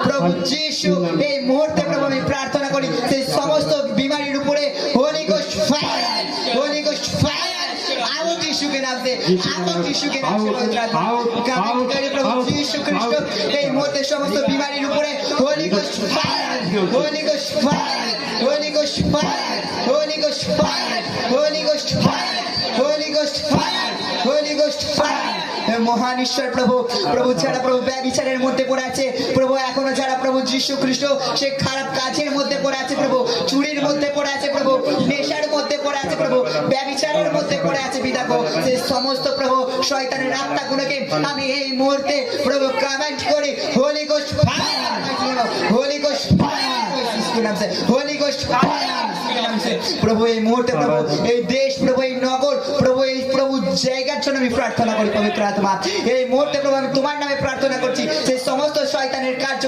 প্রভু যিশু এই মুহূর্তে প্রভু আমি প্রার্থনা করি সেই সমস্ত বিমারির উপরে holy ghost fire, holy ghost fire, आओ यीशु के नाम से, आओ यीशु के नाम से पवित्र आत्मा कमेंट करें प्रभु यीशु ख्रिस्ट এই মুহূর্তে সমস্ত বিমারির উপরে holy ghost fire, holy ghost fire, holy ghost fire, holy ghost fire, holy ghost fire, holy ghost fire, holy ghost fire. মহান ঈশ্বর প্রভু, প্রভু যারা প্রভু ব্যভিচারের মধ্যে পড়ে আছে প্রভু, এখনো যারা প্রভু যীশু খ্রিস্ট সে খারাপ কাজের মধ্যে পড়ে আছে প্রভু, চুরির মধ্যে পড়ে আছে প্রভু, নেশার মধ্যে পড়ে আছে প্রভু, ব্যভিচারের মধ্যে পড়ে আছে পিতা গো, সেই সমস্ত প্রভু শয়তানের আত্মাগুলোকে আমি এই মুহূর্তে প্রভু কমেন্ট করি holy ghost fire, holy ghost fire, holy ghost fire. প্রভু এই মুহূর্তে প্রভু এই দেশ প্রভু এই নগর প্রভু এই প্রভু জায়গার জন্য আমি প্রার্থনা করি পবিত্র আত্মা এই মুহূর্তে প্রভু আমি তোমার নামে প্রার্থনা করছি সেই সমস্ত শয়তানের কার্য